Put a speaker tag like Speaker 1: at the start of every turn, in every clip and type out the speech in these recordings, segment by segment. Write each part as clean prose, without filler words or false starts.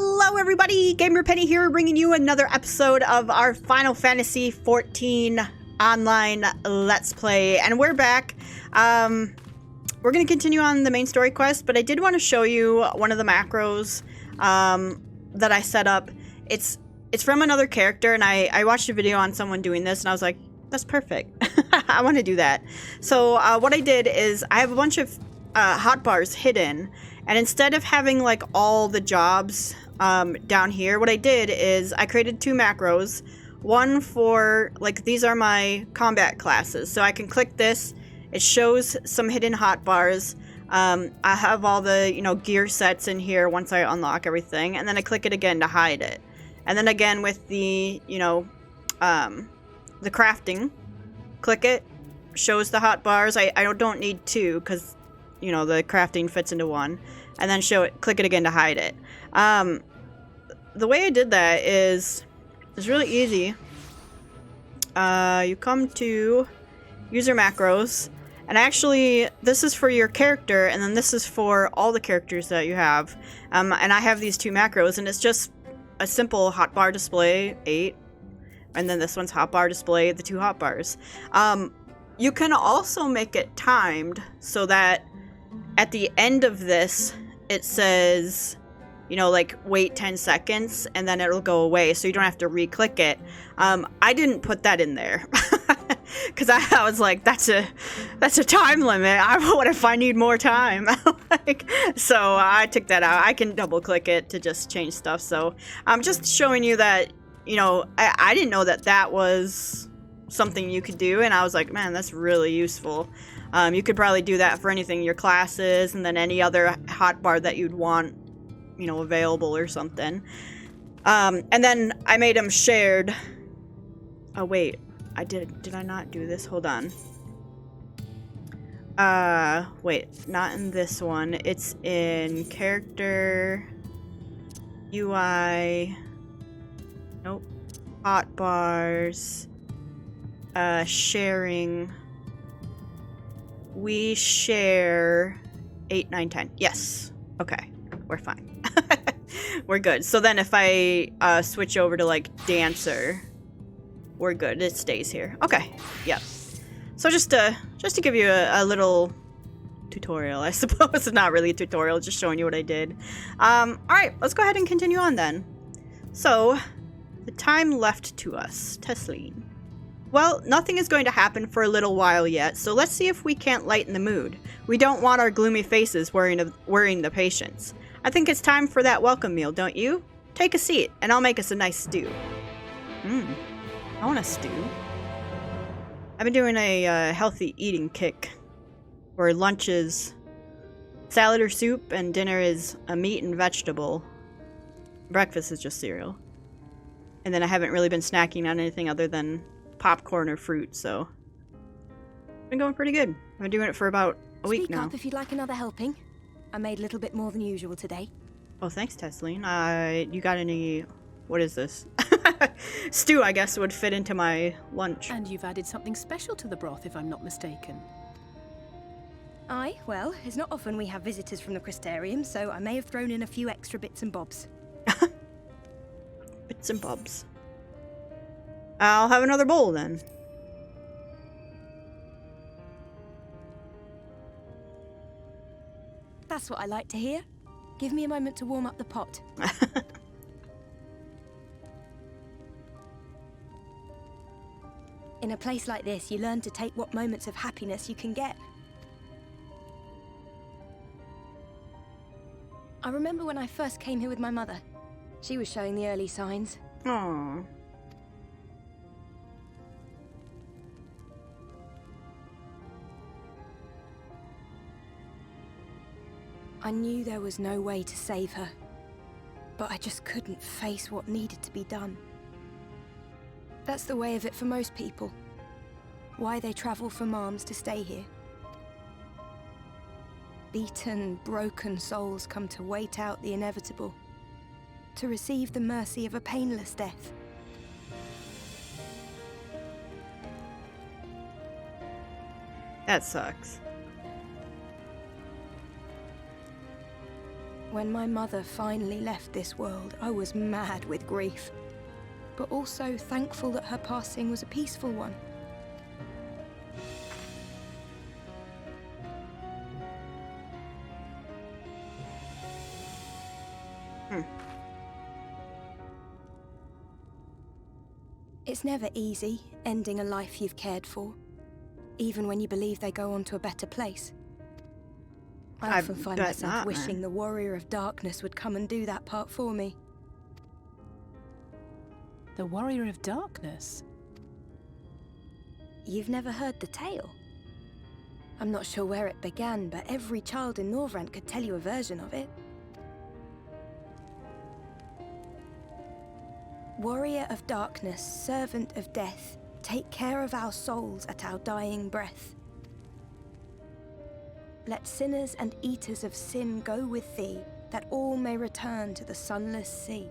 Speaker 1: Hello everybody, Gamer Penny here, bringing you another episode of our Final Fantasy XIV online Let's Play, and we're back. We're going to continue on the main story quest, but I did want to show you one of the macros that I set up. It's from another character, and I watched a video on someone doing this, and I was like, that's perfect. I want to do that. So what I did is I have a bunch of hotbars hidden, and instead of having like all the jobs down here, what I did is I created two macros. One for, like, these are my combat classes. So I can click this. It shows some hidden hotbars. I have all the, gear sets in here once I unlock everything. And then I click it again to hide it. And then again with the, the crafting. Click it. Shows the hotbars. I don't need two because, the crafting fits into one. And then click it again to hide it. The way I did that is, it's really easy. You come to user macros, and actually this is for your character, and then this is for all the characters that you have. And I have these two macros, and it's just a simple hotbar display 8, and then this one's hotbar display the two hotbars. You can also make it timed so that at the end of this it says, like, wait 10 seconds, and then it'll go away, so you don't have to re-click it. I didn't put that in there, because I was like, that's a time limit. What if I need more time? So I took that out. I can double-click it to just change stuff, so I'm just showing you that, I didn't know that was something you could do, and I was like, man, that's really useful. You could probably do that for anything, your classes, and then any other hotbar that you'd want, available or something. And then I made them shared. Oh, wait. Did I not do this? Hold on. Wait. Not in this one. It's in character, UI. Nope. Hotbars. Sharing. We share 8, 9, 10. Yes. Okay. We're fine. We're good. So then if I switch over to, like, Dancer, we're good. It stays here. Okay. Yep. So just to give you a little tutorial, I suppose. It's not really a tutorial, just showing you what I did. Alright, let's go ahead and continue on then. So, the time left to us. Teslin. Well, nothing is going to happen for a little while yet, so let's see if we can't lighten the mood. We don't want our gloomy faces worrying the patients. I think it's time for that welcome meal, don't you? Take a seat, and I'll make us a nice stew. I want a stew. I've been doing a healthy eating kick, where lunch is salad or soup, and dinner is a meat and vegetable. Breakfast is just cereal. And then I haven't really been snacking on anything other than popcorn or fruit, so it's been going pretty good. I've been doing it for about a week now.
Speaker 2: Speak up if you'd like another helping. I made a little bit more than usual today.
Speaker 1: Oh, thanks, Teslin. You got any... What is this? Stew, I guess, would fit into my lunch.
Speaker 3: And you've added something special to the broth, if I'm not mistaken.
Speaker 2: Aye, well, it's not often we have visitors from the Crystarium, so I may have thrown in a few extra bits and bobs.
Speaker 1: Bits and bobs. I'll have another bowl, then.
Speaker 2: That's what I like to hear. Give me a moment to warm up the pot. In a place like this, you learn to take what moments of happiness you can get. I remember when I first came here with my mother. She was showing the early signs.
Speaker 1: Aww.
Speaker 2: I knew there was no way to save her, but I just couldn't face what needed to be done. That's the way of it for most people. Why they travel from arms to stay here. Beaten, broken souls come to wait out the inevitable, to receive the mercy of a painless death.
Speaker 1: That sucks.
Speaker 2: When my mother finally left this world, I was mad with grief, but also thankful that her passing was a peaceful one. It's never easy, ending a life you've cared for, even when you believe they go on to a better place. I often find myself wishing the Warrior of Darkness would come and do that part for me.
Speaker 3: The Warrior of Darkness?
Speaker 2: You've never heard the tale? I'm not sure where it began, but every child in Norvrent could tell you a version of it. Warrior of Darkness, servant of death, take care of our souls at our dying breath. Let sinners and eaters of sin go with thee, that all may return to the sunless sea.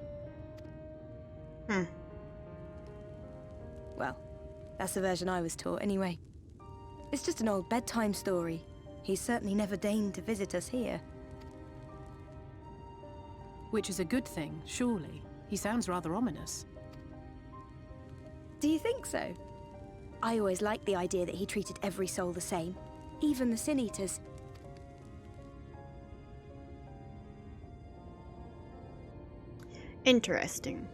Speaker 2: Well, that's the version I was taught anyway. It's just an old bedtime story. He's certainly never deigned to visit us here.
Speaker 3: Which is a good thing, surely. He sounds rather ominous.
Speaker 2: Do you think so? I always liked the idea that he treated every soul the same, even the Sin Eaters.
Speaker 1: Interesting.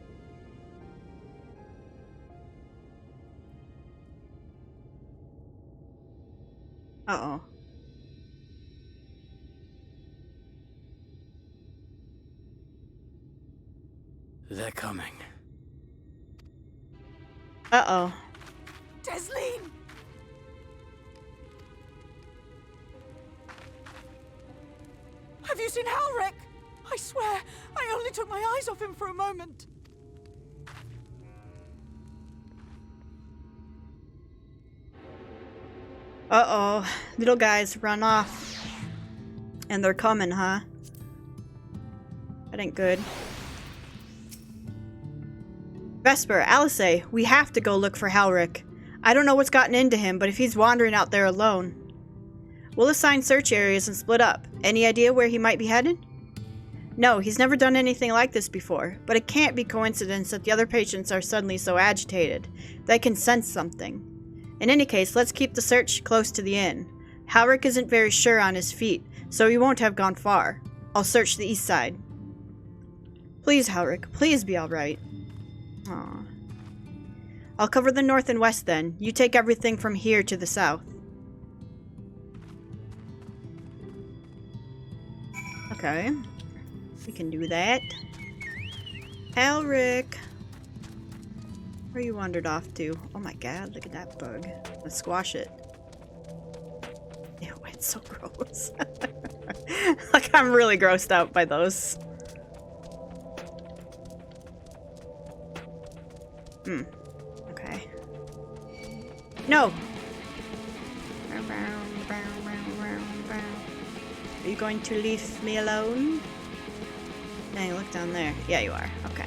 Speaker 1: Uh-oh.
Speaker 4: They're coming.
Speaker 1: Uh-oh.
Speaker 5: Teslin! Have you seen Halrick? I swear, I only took my eyes off him for a moment.
Speaker 1: Uh-oh. Little guys run off. And they're coming, huh? That ain't good. Vesper, Alice, we have to go look for Halrick. I don't know what's gotten into him, but if he's wandering out there alone. We'll assign search areas and split up. Any idea where he might be headed? No, he's never done anything like this before, but it can't be coincidence that the other patients are suddenly so agitated. They can sense something. In any case, let's keep the search close to the inn. Halrick isn't very sure on his feet, so he won't have gone far. I'll search the east side. Please, Halrick, please be alright. Aw. I'll cover the north and west then. You take everything from here to the south. Okay. We can do that. Halrick! Where you wandered off to? Oh my god, look at that bug. Let's squash it. Ew, it's so gross. Like, I'm really grossed out by those. Okay. No! Are you going to leave me alone? Hey, look down there. Yeah, you are. Okay.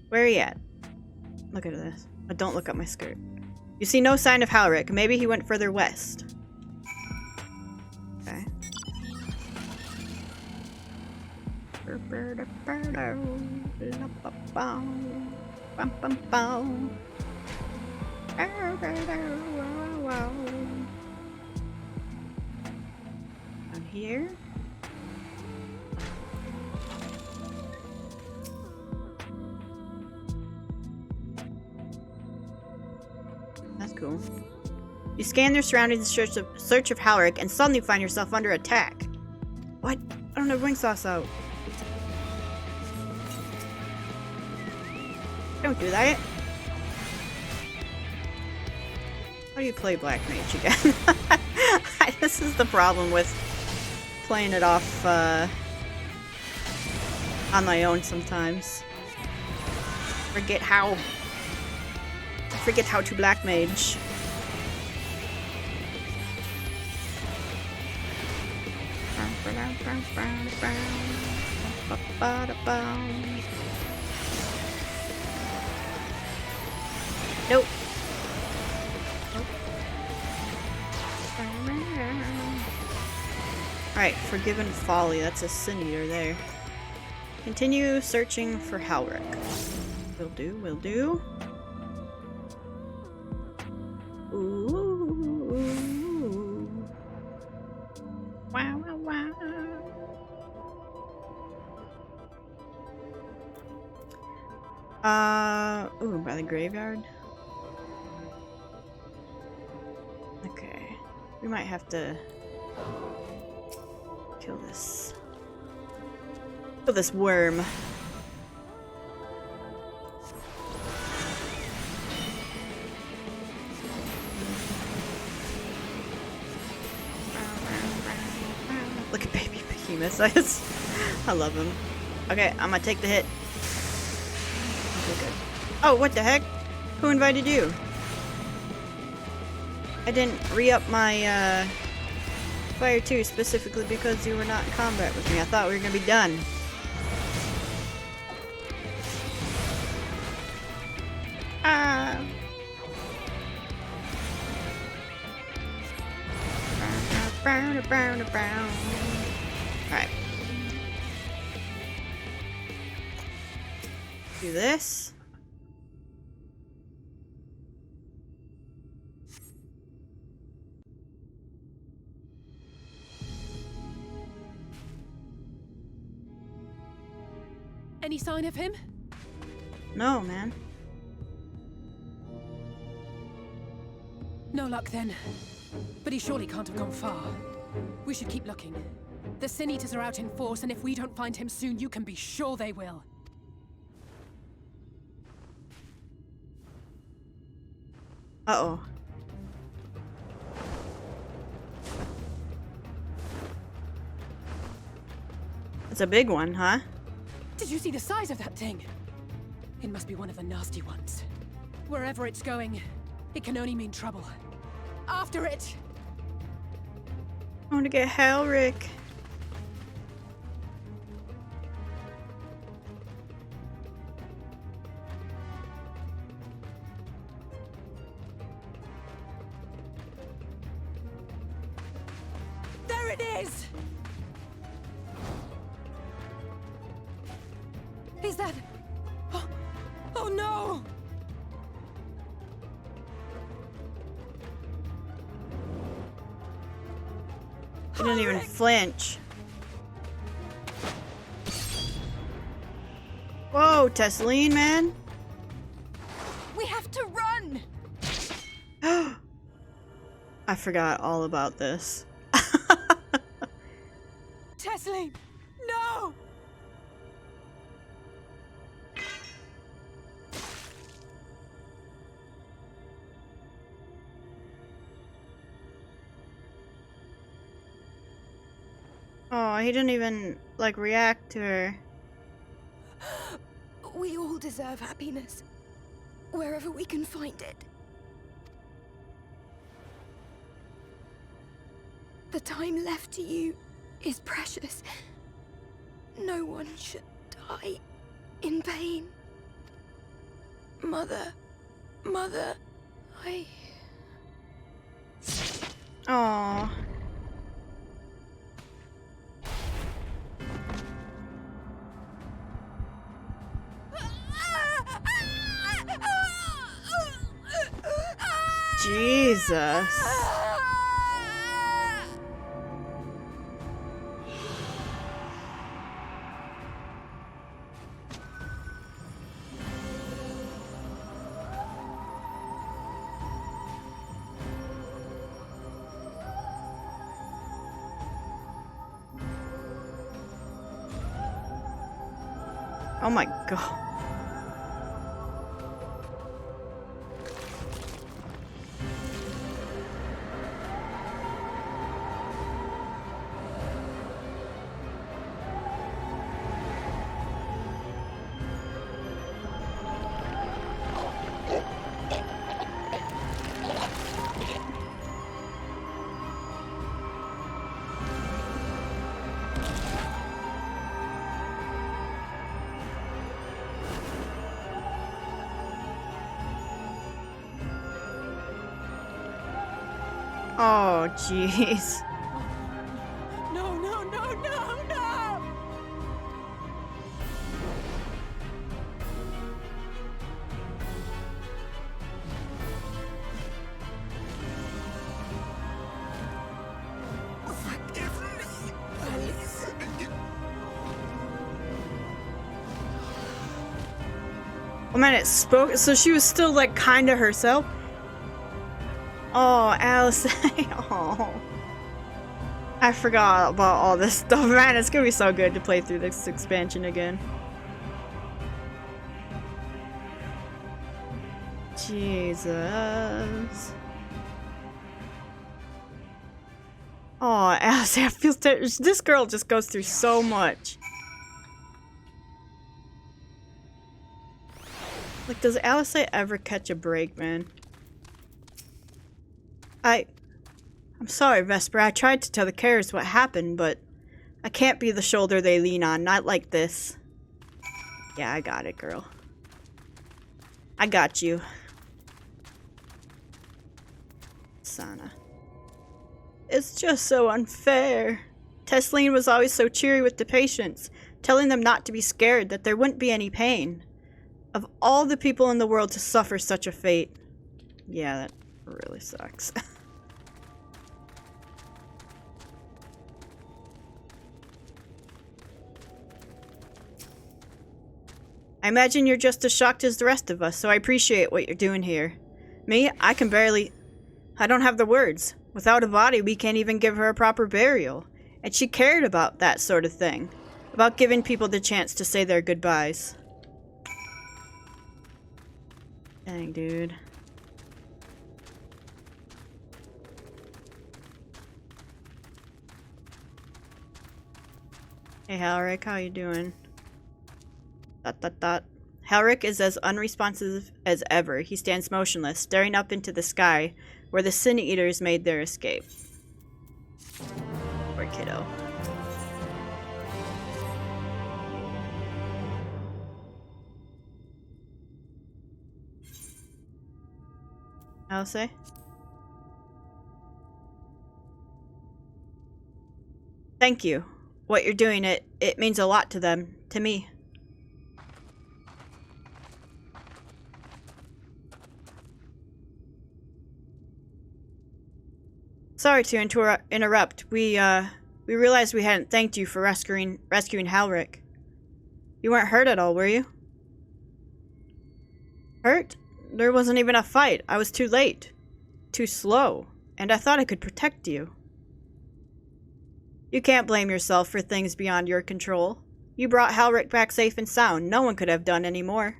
Speaker 1: Where are you at? Look at this. Oh, don't look up my skirt. You see no sign of Halrick. Maybe he went further west. Okay. Down here. That's cool. You scan their surroundings in search of Halrick and suddenly find yourself under attack. What? I don't have wing sauce out. Don't do that. How do you play Black Mage again? This is the problem with playing it off on my own sometimes. Forget how to Black Mage. Nope. Alright, Forgiven Folly. That's a Sin Eater there. Continue searching for Halrick. Will do, will do. Ooh. Wow, wow, wow. Ooh, by the graveyard. Okay. We might have to kill this. Kill this worm. Look at baby behemoth. I love him. Okay, I'm gonna take the hit. Okay, good. Oh, what the heck? Who invited you? I didn't re-up my Fire 2 specifically because you were not in combat with me. I thought we were gonna be done. Ah. Alright. Do this.
Speaker 3: Any sign of him?
Speaker 1: No, man.
Speaker 3: No luck then. But he surely can't have gone far. We should keep looking. The Sin Eaters are out in force, and if we don't find him soon, you can be sure they will.
Speaker 1: Uh-oh. It's a big one, huh?
Speaker 3: Did you see the size of that thing? It must be one of the nasty ones. Wherever it's going, it can only mean trouble. After it!
Speaker 1: I want to get Halrick.
Speaker 3: There it is! Is that... Oh no!
Speaker 1: He didn't even flinch. Whoa, Teslin, man.
Speaker 2: We have to run!
Speaker 1: I forgot all about this.
Speaker 3: Teslin! No!
Speaker 1: Oh, he didn't even, like, react to her.
Speaker 2: We all deserve happiness, wherever we can find it. The time left to you is precious. No one should die in pain. Mother, I...
Speaker 1: Aww. Jesus. Oh my god. Oh, jeez.
Speaker 3: No, no!
Speaker 1: Oh man, it spoke. So she was still like kind of herself. Oh, Alice. Oh. I forgot about all this stuff. Man, it's gonna be so good to play through this expansion again. Jesus. Oh, Alice, I feel this girl just goes through so much. Like, does Alice ever catch a break, man? I'm sorry, Vesper. I tried to tell the carers what happened, but I can't be the shoulder they lean on. Not like this. Yeah, I got it, girl. I got you. Sana. It's just so unfair. Teslin was always so cheery with the patients, telling them not to be scared, that there wouldn't be any pain. Of all the people in the world to suffer such a fate. Yeah, that really sucks. I imagine you're just as shocked as the rest of us, so I appreciate what you're doing here. Me, I don't have the words. Without a body, we can't even give her a proper burial. And she cared about that sort of thing. About giving people the chance to say their goodbyes. Dang, dude. Hey, Halrick, how you doing? ... Halrick is as unresponsive as ever. He stands motionless, staring up into the sky, where the Sin Eaters made their escape. Poor kiddo. I'll say. Thank you. What you're doing, it means a lot to them, to me. Sorry to interrupt. We realized we hadn't thanked you for rescuing Halrick. You weren't hurt at all, were you? Hurt? There wasn't even a fight. I was too late. Too slow. And I thought I could protect you. You can't blame yourself for things beyond your control. You brought Halrick back safe and sound. No one could have done any more.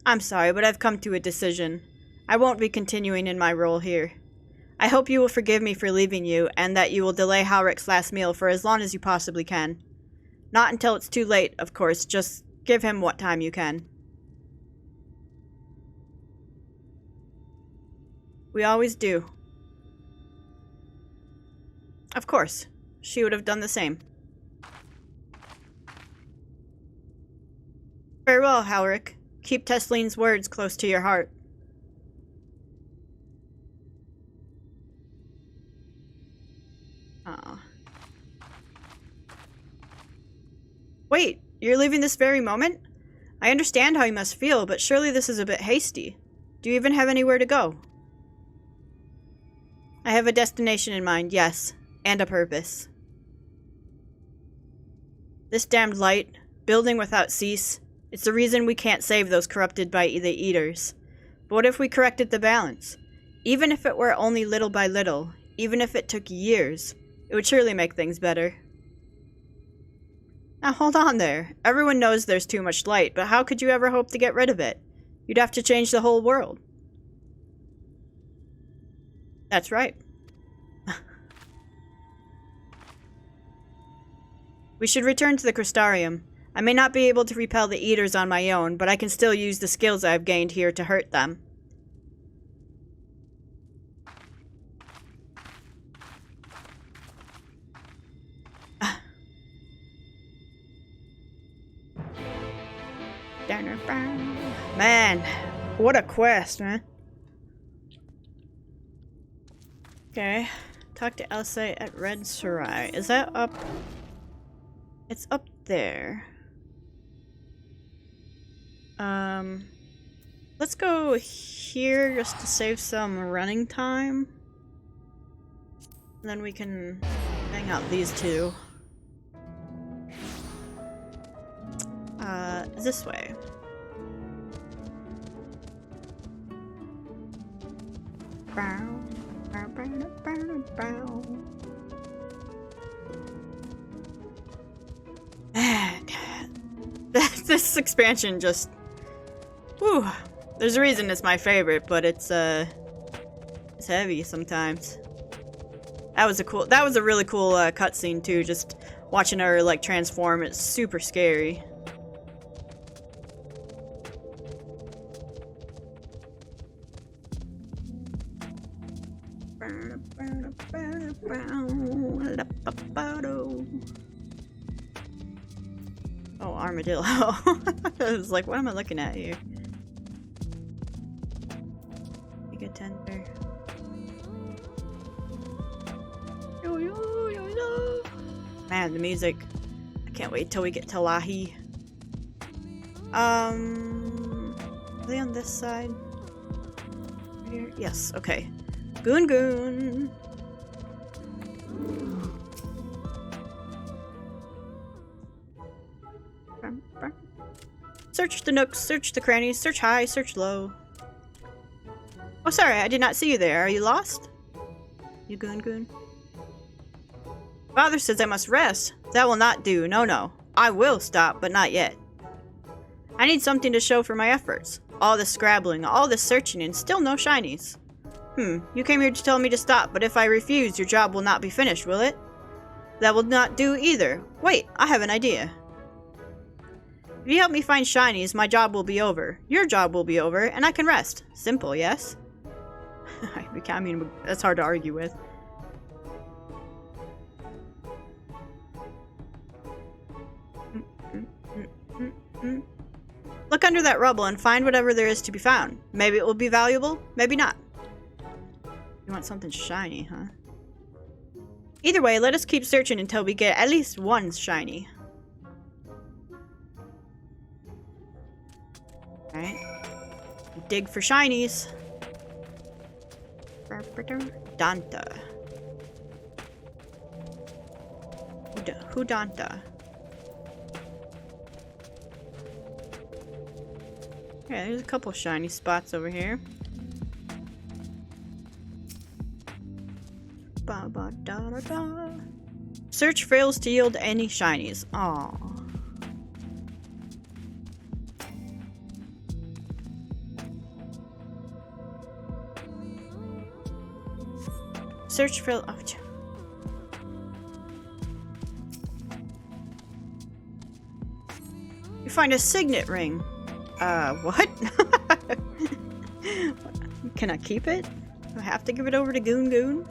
Speaker 1: I'm sorry, but I've come to a decision. I won't be continuing in my role here. I hope you will forgive me for leaving you, and that you will delay Halrick's last meal for as long as you possibly can. Not until it's too late, of course. Just give him what time you can. We always do. Of course. She would have done the same. Very well, Halrick. Keep Teslin's words close to your heart. Wait, you're leaving this very moment? I understand how you must feel, but surely this is a bit hasty. Do you even have anywhere to go? I have a destination in mind, yes, and a purpose. This damned light, building without cease, it's the reason we can't save those corrupted by the Eaters. But what if we corrected the balance? Even if it were only little by little, even if it took years, it would surely make things better. Now hold on there. Everyone knows there's too much light, but how could you ever hope to get rid of it? You'd have to change the whole world. That's right. We should return to the Crystarium. I may not be able to repel the Eaters on my own, but I can still use the skills I've gained here to hurt them. Man, what a quest, man. Okay, talk to Elsa at Red Sarai. Is that up? It's up there. Let's go here just to save some running time. And then we can bang out these two. is this way. Bow, bow, bow, bow, bow. This expansion just... Whew. There's a reason it's my favorite, but it's heavy sometimes. That was a really cool cutscene too, just watching her like transform. It's super scary. Oh, armadillo. I was like, what am I looking at here? Big tender. Man, the music. I can't wait till we get to Lahi. Are they on this side? Right here? Yes, okay. Goon Goon. Search the nooks, search the crannies, search high, search low. Oh, sorry, I did not see you there. Are you lost? You Goon Goon? Father says I must rest. That will not do. No, no. I will stop, but not yet. I need something to show for my efforts. All this scrabbling, all this searching, and still no shinies. You came here to tell me to stop, but if I refuse, your job will not be finished, will it? That will not do either. Wait, I have an idea. If you help me find shinies, my job will be over. Your job will be over, and I can rest. Simple, yes? I mean, that's hard to argue with. Look under that rubble and find whatever there is to be found. Maybe it will be valuable, maybe not. You want something shiny, huh? Either way, let us keep searching until we get at least one shiny. Alright. Dig for shinies. Danta. Who Danta? Yeah, there's a couple shiny spots over here. Ba, ba, da, da, da. Search fails to yield any shinies. Aww. Search fail. Oh, you find a signet ring. What? Can I keep it? Do I have to give it over to Goon Goon?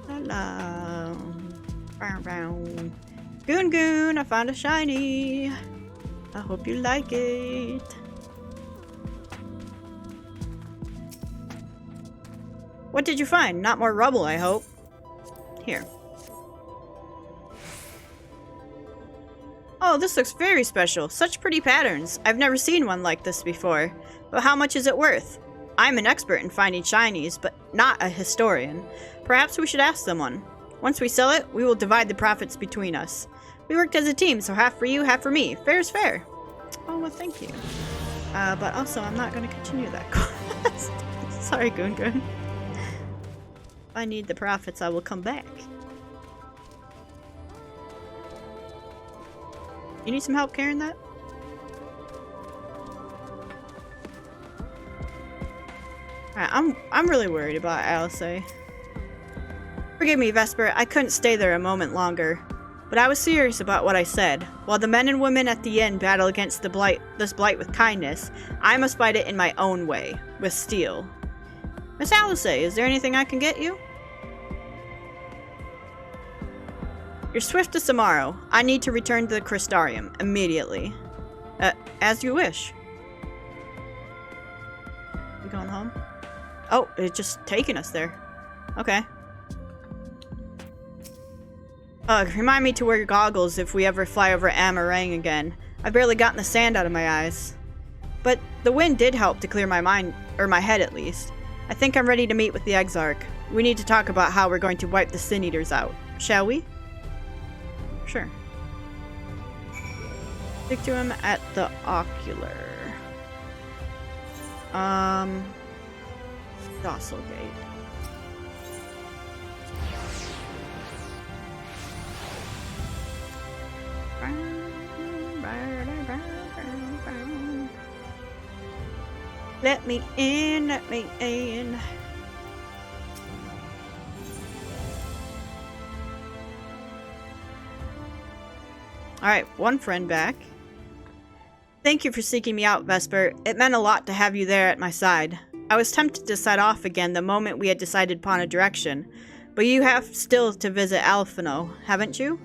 Speaker 1: Hello. Bow, bow. Goon Goon, I found a shiny. I hope you like it. What did you find? Not more rubble, I hope. Here. Oh, this looks very special. Such pretty patterns. I've never seen one like this before. But how much is it worth? I'm an expert in finding shinies, but not a historian. Perhaps we should ask someone. Once we sell it, we will divide the profits between us. We worked as a team, so half for you, half for me. Fair is fair. Oh, well, thank you. But also, I'm not going to continue that quest. Sorry, Goon Goon. If I need the profits, I will come back. You need some help carrying that? Alright, I'm really worried about Alice. Forgive me, Vesper, I couldn't stay there a moment longer. But I was serious about what I said. While the men and women at the inn battle against this blight with kindness, I must fight it in my own way, with steel. Miss Alice, is there anything I can get you? You're swiftest tomorrow. I need to return to the Crystarium immediately. As you wish. You going home? Oh, it's just taking us there. Okay. Remind me to wear your goggles if we ever fly over Amarang again. I've barely gotten the sand out of my eyes. But the wind did help to clear my mind, or my head at least. I think I'm ready to meet with the Exarch. We need to talk about how we're going to wipe the Sin Eaters out. Shall we? Sure. Speak to him at the ocular. Docile gate. Let me in, let me in. Alright, one friend back. Thank you for seeking me out, Vesper. It meant a lot to have you there at my side. I was tempted to set off again the moment we had decided upon a direction, but you have still to visit Alphinaud, haven't you?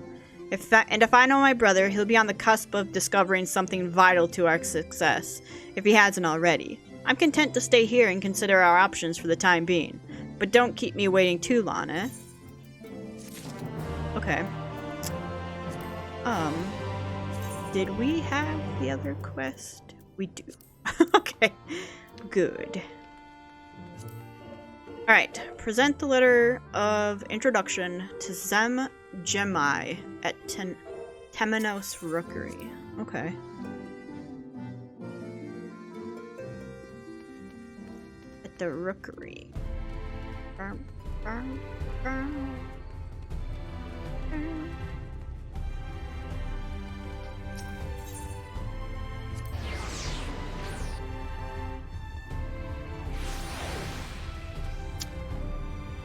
Speaker 1: If I know my brother, he'll be on the cusp of discovering something vital to our success, if he hasn't already. I'm content to stay here and consider our options for the time being, but don't keep me waiting too long, eh? Okay. Did we have the other quest? We do. Okay, good. Alright, present the letter of introduction to Zem Gemai at Temenos Rookery. Okay. At the Rookery.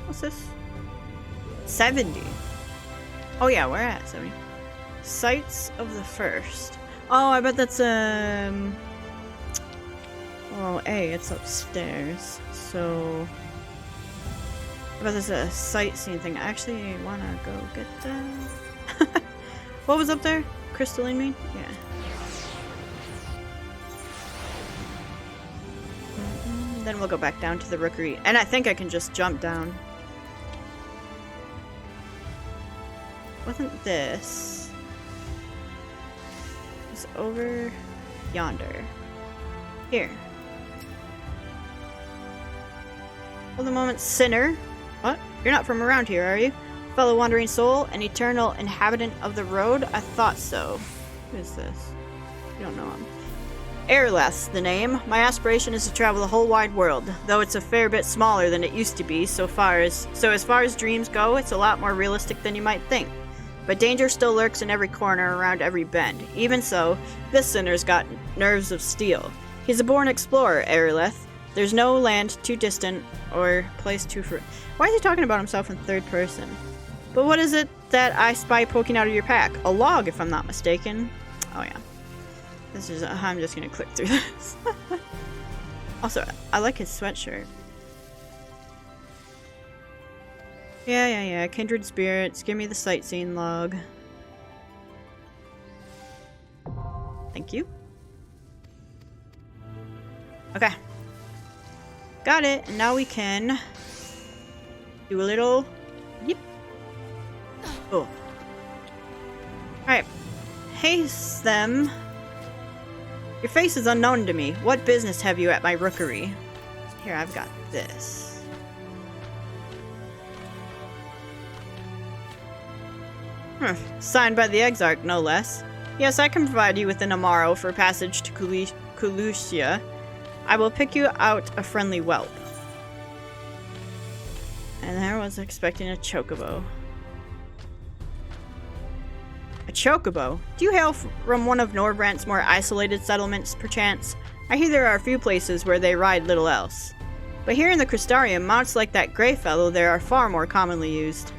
Speaker 1: What's this? 70. Oh yeah, we're at 70. Sights of the First. Oh, I bet that's oh, A, it's upstairs. So I bet there's a sightseeing thing. I actually wanna go get that. What was up there? Crystalline mean? Yeah. Then we'll go back down to the Rookery. And I think I can just jump down. Wasn't this? It's over yonder. Here. Hold a moment, sinner. What? You're not from around here, are you? Fellow wandering soul, an eternal inhabitant of the road? I thought so. Who is this? You don't know him. Airless, the name. My aspiration is to travel the whole wide world, though it's a fair bit smaller than it used to be. So as far as dreams go, it's a lot more realistic than you might think. But danger still lurks in every corner, around every bend. Even so, this sinner's got nerves of steel. He's a born explorer, Airleth. There's no land too distant or place too far. Why is he talking about himself in third person? But what is it that I spy poking out of your pack? A log, if I'm not mistaken. Oh yeah. This is. I'm just gonna click through this. Also, I like his sweatshirt. Yeah. Kindred spirits. Give me the sightseeing log. Thank you. Okay. Got it. And now we can do a little. Yep. Oh. Alright. Haste them. Your face is unknown to me. What business have you at my rookery? Here, I've got this. Signed by the Exarch, no less. Yes, I can provide you with an Amaro for passage to Kholusia. I will pick you out a friendly whelp. And I was expecting a chocobo. A chocobo? Do you hail from one of Norbrandt's more isolated settlements, perchance? I hear there are a few places where they ride little else. But here in the Crystarium, mounts like that grey fellow there are far more commonly used.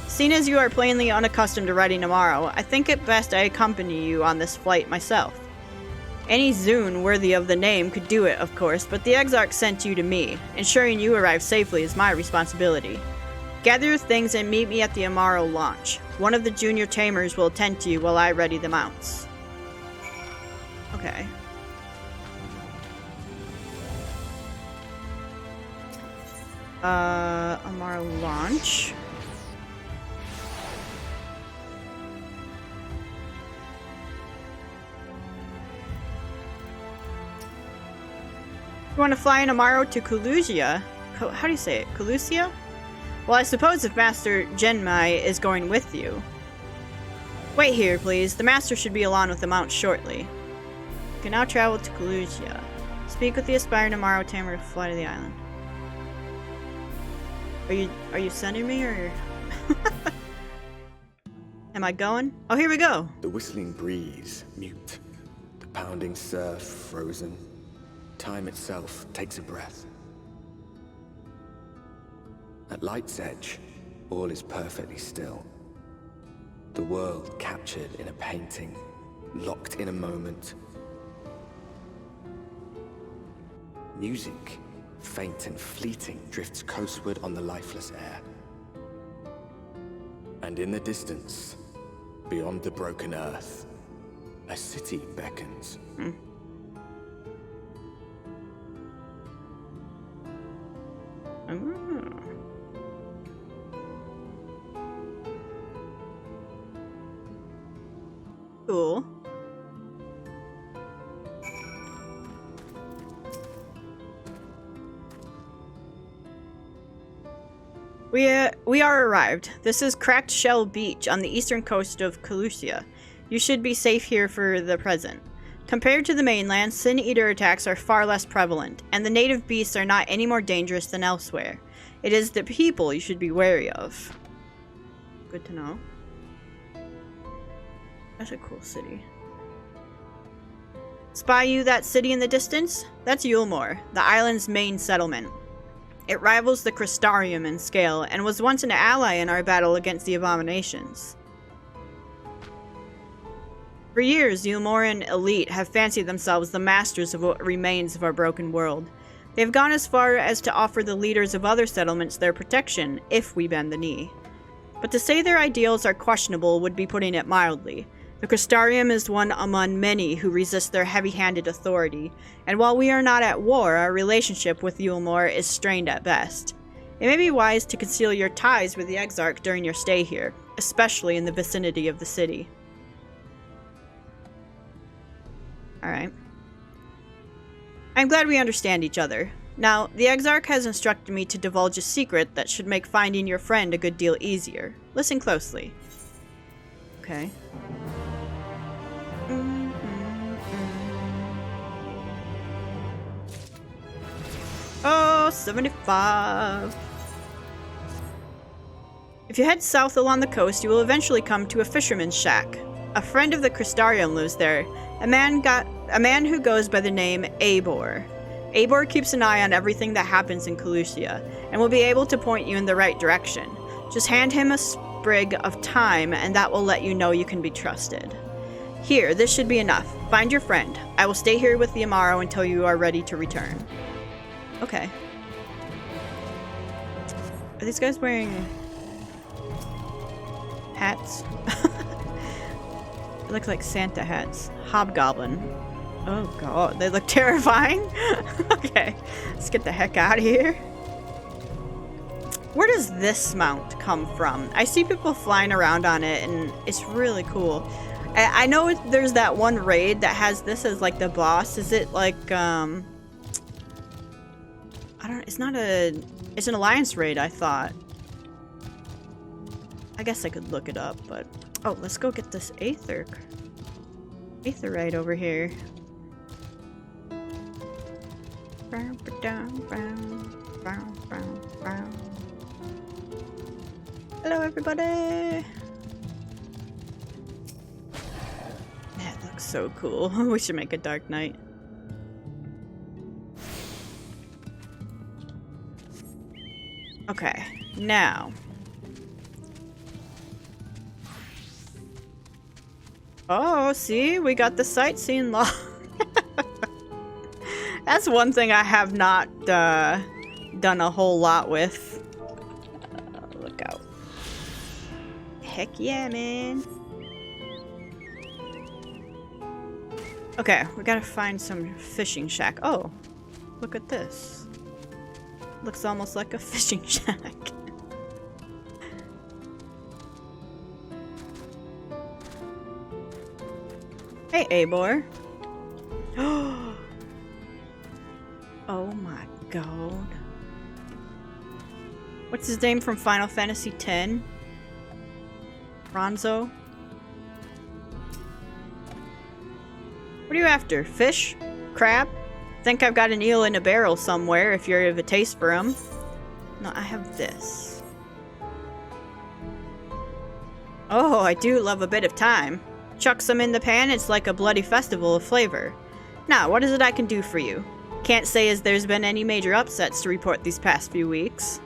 Speaker 1: Seeing as you are plainly unaccustomed to riding Amaro, I think it best I accompany you on this flight myself. Any Zune worthy of the name could do it, of course, but the Exarch sent you to me. Ensuring you arrive safely is my responsibility. Gather your things and meet me at the Amaro launch. One of the junior tamers will attend to you while I ready the mounts. Okay. Amaro launch. You want to fly in Amaro to Kholusia? How do you say it? Kholusia? Well, I suppose if Master Genmai is going with you. Wait here, please. The master should be along with the mount shortly. You can now travel to Kholusia. Speak with the aspiring tomorrow tamer to fly to the island. Are you sending me, or am I going? Oh, here we go.
Speaker 6: The whistling breeze, mute. The pounding surf, frozen. Time itself takes a breath. At light's edge, all is perfectly still. The world captured in a painting, locked in a moment. Music, faint and fleeting, drifts coastward on the lifeless air. And in the distance, beyond the broken earth, a city beckons.
Speaker 1: Cool. We are arrived. This is Cracked Shell Beach on the eastern coast of Kholusia. You should be safe here for the present. Compared to the mainland, Sin Eater attacks are far less prevalent, and the native beasts are not any more dangerous than elsewhere. It is the people you should be wary of. Good to know. That's a cool city. Spy you that city in the distance? That's Yulmore, the island's main settlement. It rivals the Crystarium in scale, and was once an ally in our battle against the Abominations. For years, the Yulmoran elite have fancied themselves the masters of what remains of our broken world. They have gone as far as to offer the leaders of other settlements their protection, if we bend the knee. But to say their ideals are questionable would be putting it mildly. The Crystarium is one among many who resist their heavy-handed authority, and while we are not at war, our relationship with Yulmore is strained at best. It may be wise to conceal your ties with the Exarch during your stay here, especially in the vicinity of the city. Alright. I'm glad we understand each other. Now, the Exarch has instructed me to divulge a secret that should make finding your friend a good deal easier. Listen closely. Okay. Oh, 75. If you head south along the coast, you will eventually come to a fisherman's shack. A friend of the Crystarium lives there, a man who goes by the name Eibor. Eibor keeps an eye on everything that happens in Kholusia, and will be able to point you in the right direction. Just hand him a sprig of thyme, and that will let you know you can be trusted. Here, this should be enough. Find your friend. I will stay here with the Amaro until you are ready to return. Okay. Are these guys wearing hats? It looks like Santa hats. Hobgoblin. Oh god, they look terrifying. Okay, let's get the heck out of here. Where does this mount come from? I see people flying around on it, and it's really cool. I know there's that one raid that has this as like the boss. Is it like, I don't, it's not a, it's an alliance raid, I thought. I guess I could look it up, but, oh, let's go get this Aetherite over here. Hello, everybody! That looks so cool. We should make a Dark Knight. Okay, now. Oh, see? We got the sightseeing log. That's one thing I have not done a whole lot with. Look out. Heck yeah, man. Okay, we gotta find some fishing shack. Oh, look at this. Looks almost like a fishing shack. Hey, Eibor. Oh my god. What's his name from Final Fantasy X? Ronzo? What are you after? Fish? Crab? Think I've got an eel in a barrel somewhere if you're of a taste for them. No, I have this. Oh, I do love a bit of thyme. Chuck some in the pan, it's like a bloody festival of flavor. Now, what is it I can do for you? Can't say as there's been any major upsets to report these past few weeks.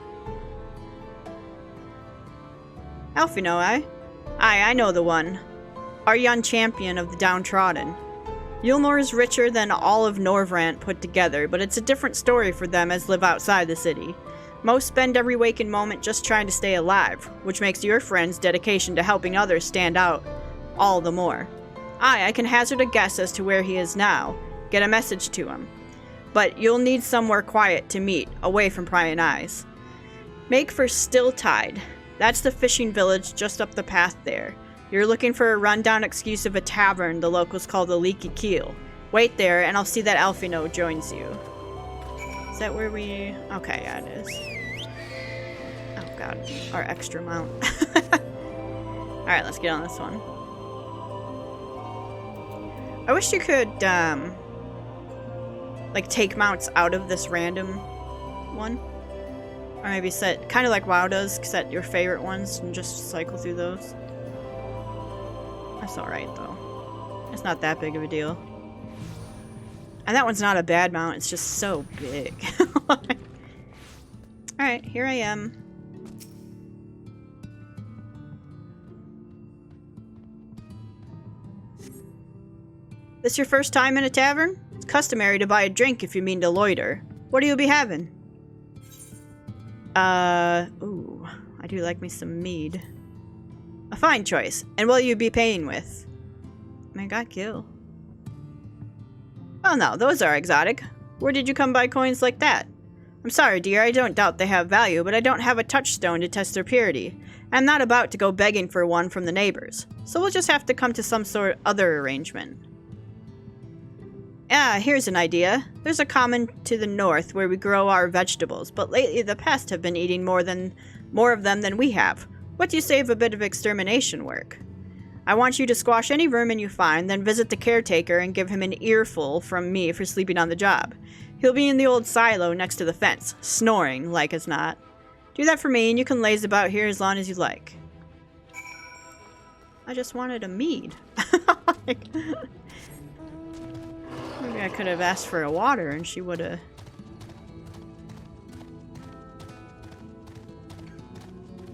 Speaker 1: Alphinaud, eh? Aye, I know the one. Our young champion of the downtrodden. Yulmore is richer than all of Norvrant put together, but it's a different story for them as live outside the city. Most spend every waking moment just trying to stay alive, which makes your friend's dedication to helping others stand out all the more. Aye, I can hazard a guess as to where he is now. Get a message to him. But you'll need somewhere quiet to meet, away from prying eyes. Make for Stilltide. That's the fishing village just up the path there. You're looking for a rundown excuse of a tavern the locals call the Leaky Keel. Wait there, and I'll see that Alphinaud joins you. Is that where we... Okay, yeah, it is. Oh god, our extra mount. Alright, let's get on this one. I wish you could, like, take mounts out of this random one. Or maybe set, kind of like WoW does, set your favorite ones and just cycle through those. That's alright, though. It's not that big of a deal. And that one's not a bad mount, it's just so big. Alright, here I am. This your first time in a tavern? It's customary to buy a drink if you mean to loiter. What do you be having? Ooh, I do like me some mead. A fine choice. And what will you be paying with? I got kill. Oh no, those are exotic. Where did you come by coins like that? I'm sorry, dear, I don't doubt they have value, but I don't have a touchstone to test their purity. And I'm not about to go begging for one from the neighbors. So we'll just have to come to some sort of other arrangement. Ah, here's an idea. There's a common to the north where we grow our vegetables, but lately the Pest have been eating more of them than we have. What do you say of a bit of extermination work? I want you to squash any vermin you find, then visit the caretaker and give him an earful from me for sleeping on the job. He'll be in the old silo next to the fence, snoring like as not. Do that for me and you can laze about here as long as you like. I just wanted a mead. Maybe I could have asked for a water and she would have...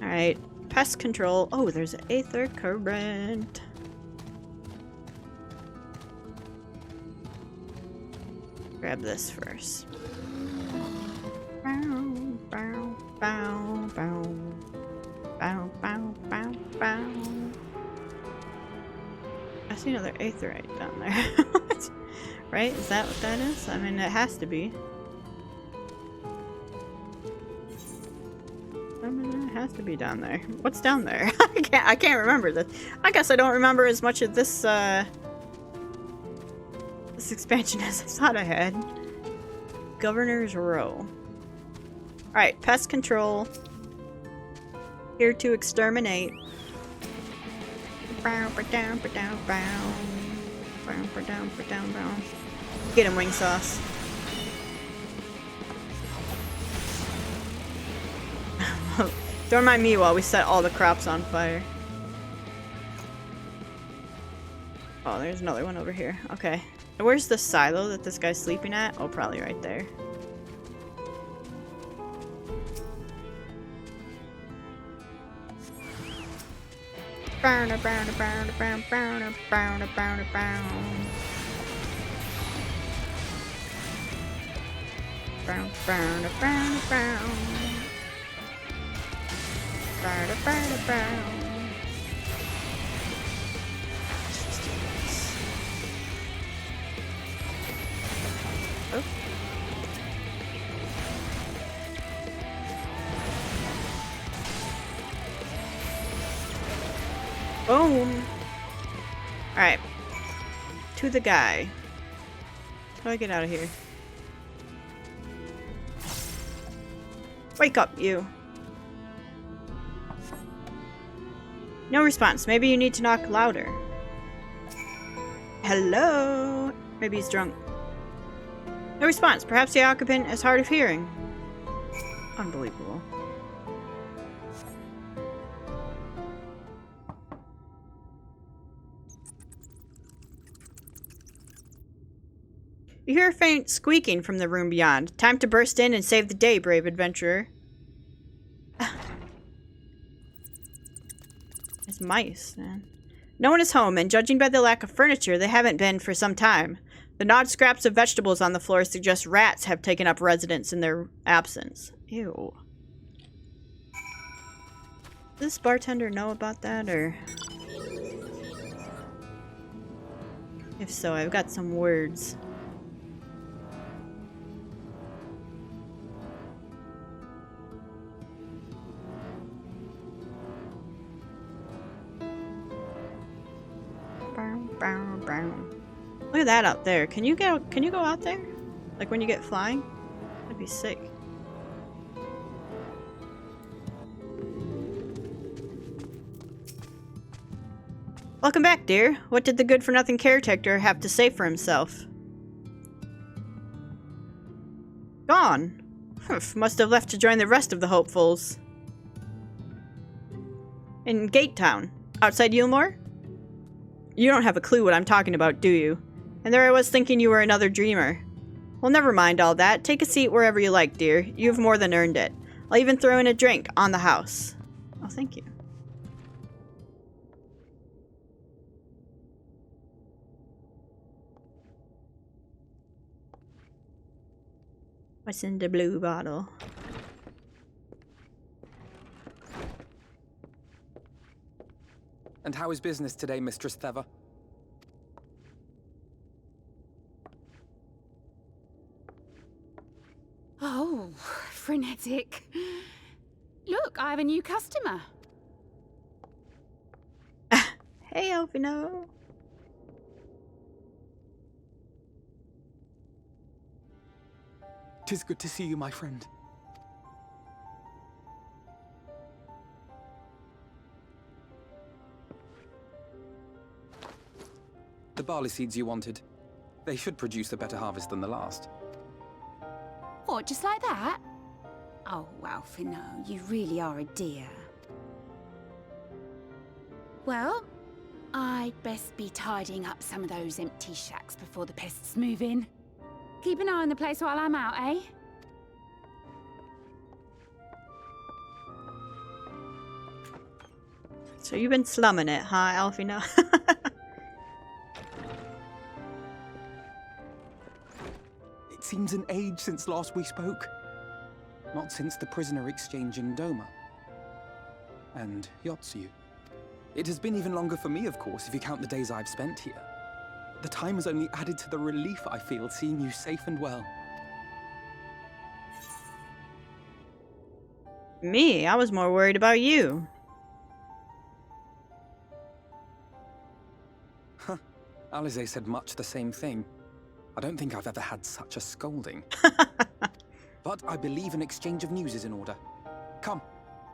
Speaker 1: Alright, pest control. Oh, there's an aether current. Grab this first. Bow, bow, bow, bow. Bow, bow, bow, bow. I see another aetherite down there. Right? Is that what that is? I mean, it has to be. I mean, it has to be down there. What's down there? I can't remember this. I guess I don't remember as much of this, this expansion as I thought I had. Governor's Row. Alright, pest control. Here to exterminate. Get him, wing sauce. Don't mind me while we set all the crops on fire. Oh, there's another one over here. Okay. Where's the silo that this guy's sleeping at? Oh, probably right there. Oh. Boom! Alright. To the guy. How do I get out of here? Wake up, you. No response. Maybe you need to knock louder. Hello? Maybe he's drunk. No response. Perhaps the occupant is hard of hearing. Unbelievable. You hear a faint squeaking from the room beyond. Time to burst in and save the day, brave adventurer. It's mice, man. No one is home, and judging by the lack of furniture, they haven't been for some time. The gnawed scraps of vegetables on the floor suggest rats have taken up residence in their absence. Ew. Does this bartender know about that, or... If so, I've got some words. Look at that out there. Can you go out there? Like when you get flying? That'd be sick. Welcome back, dear. What did the good-for-nothing caretaker have to say for himself? Gone. Humph, must have left to join the rest of the hopefuls. In Gate Town, outside Yulmore? You don't have a clue what I'm talking about, do you? And there I was thinking you were another dreamer. Well, never mind all that. Take a seat wherever you like, dear. You've more than earned it. I'll even throw in a drink on the house. Oh, thank you. What's in the blue bottle?
Speaker 7: And how is business today, Mistress Theva?
Speaker 8: Oh, frenetic. Look, I have a new customer.
Speaker 1: Hey, Alphinaud.
Speaker 7: Tis good to see you, my friend. The barley seeds you wanted. They should produce a better harvest than the last.
Speaker 8: What, just like that? Oh, Alphinaud, you really are a dear. Well, I'd best be tidying up some of those empty shacks before the pests move in. Keep an eye on the place while I'm out, eh?
Speaker 1: So you've been slumming it, huh, Alphinaud?
Speaker 7: It seems an age since last we spoke. Not since the prisoner exchange in Doma. And Yotsu. It has been even longer for me, of course, if you count the days I've spent here. The time has only added to the relief I feel seeing you safe and well.
Speaker 1: Me? I was more worried about you.
Speaker 7: Huh. Alize said much the same thing. I don't think I've ever had such a scolding. But I believe an exchange of news is in order. Come,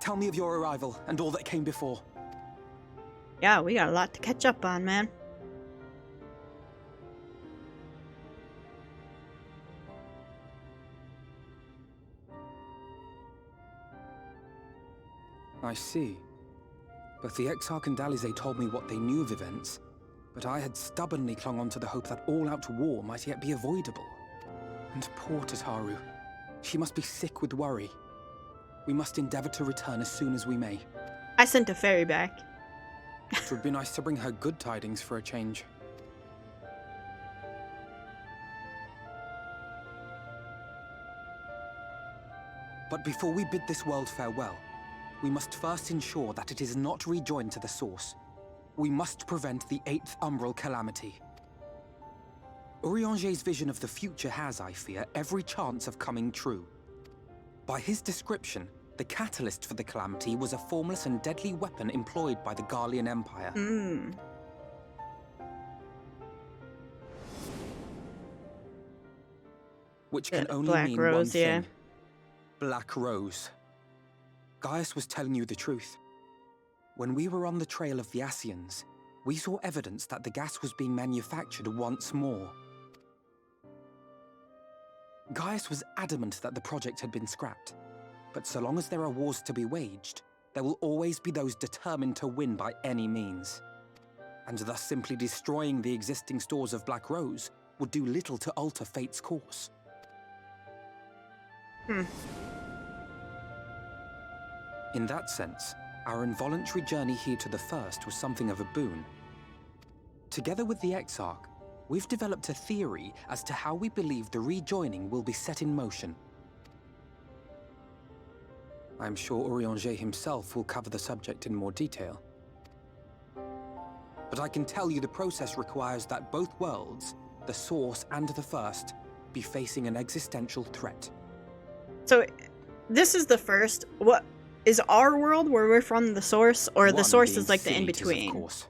Speaker 7: tell me of your arrival and all that came before.
Speaker 1: Yeah, we got a lot to catch up on, man.
Speaker 7: I see. Both the Exarch and Alize told me what they knew of events, but I had stubbornly clung on to the hope that all-out war might yet be avoidable. And poor Tataru. She must be sick with worry. We must endeavor to return as soon as we may.
Speaker 1: I sent a ferry back.
Speaker 7: It would be nice to bring her good tidings for a change. But before we bid this world farewell, we must first ensure that it is not rejoined to the source. We must prevent the 8th Umbral calamity. Urianger's vision of the future has, I fear, every chance of coming true. By his description, the catalyst for the calamity was a formless and deadly weapon employed by the Garlean Empire. Which can only
Speaker 1: Black
Speaker 7: mean
Speaker 1: Rose,
Speaker 7: one thing.
Speaker 1: yeah.
Speaker 7: Black Rose. Gaius was telling you the truth. When we were on the trail of the Asians, we saw evidence that the gas was being manufactured once more. Gaius was adamant that the project had been scrapped. But so long as there are wars to be waged, there will always be those determined to win by any means. And thus simply destroying the existing stores of Black Rose would do little to alter fate's course. In that sense, our involuntary journey here to the First was something of a boon. Together with the Exarch, we've developed a theory as to how we believe the rejoining will be set in motion. I'm sure Urianger himself will cover the subject in more detail. But I can tell you the process requires that both worlds, the Source and the First, be facing an existential threat.
Speaker 1: So, this is the First. What is our world where we're from the Source, or the Source is like the in-between?
Speaker 7: Of course.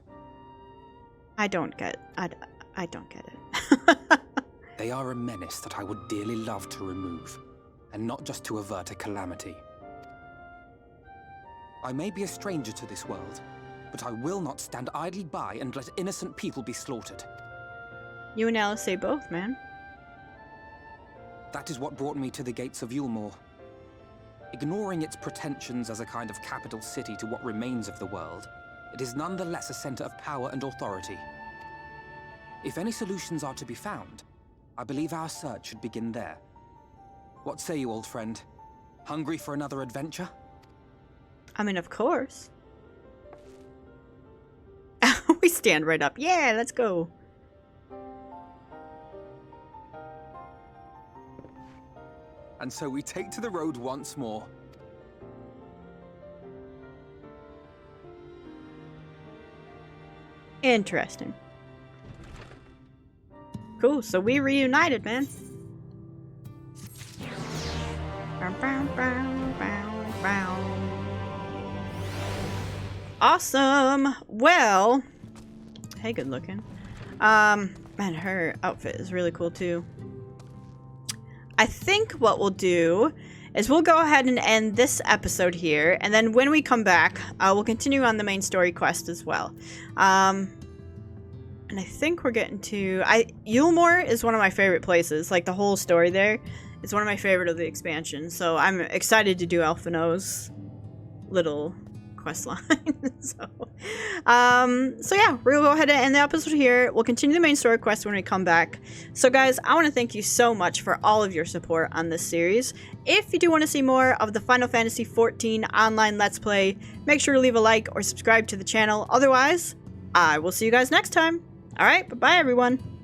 Speaker 1: I don't get it.
Speaker 7: They are a menace that I would dearly love to remove, and not just to avert a calamity. I may be a stranger to this world, but I will not stand idly by and let innocent people be slaughtered.
Speaker 1: You and Alice say both, man.
Speaker 7: That is what brought me to the gates of Yulmore. Ignoring its pretensions as a kind of capital city to what remains of the world, it is nonetheless a center of power and authority. If any solutions are to be found, I believe our search should begin there. What say you, old friend? Hungry for another adventure?
Speaker 1: I mean, of course. We stand right up. Yeah, let's go.
Speaker 7: And so we take to the road once more.
Speaker 1: Interesting. Cool, so we reunited, man. Awesome. Well, hey, good looking. Man, her outfit is really cool too. I think what we'll do is we'll go ahead and end this episode here, and then when we come back, we'll continue on the main story quest as well. And I think we're getting to... Yulmore is one of my favorite places. Like, the whole story there is one of my favorite of the expansion. So I'm excited to do Alphinaud's little quest line. So yeah, we'll go ahead and end the episode here. We'll continue the main story quest when we come back. So guys, I want to thank you so much for all of your support on this series. If you do want to see more of the Final Fantasy XIV online Let's Play, make sure to leave a like or subscribe to the channel. Otherwise, I will see you guys next time. Alright, bye-bye everyone.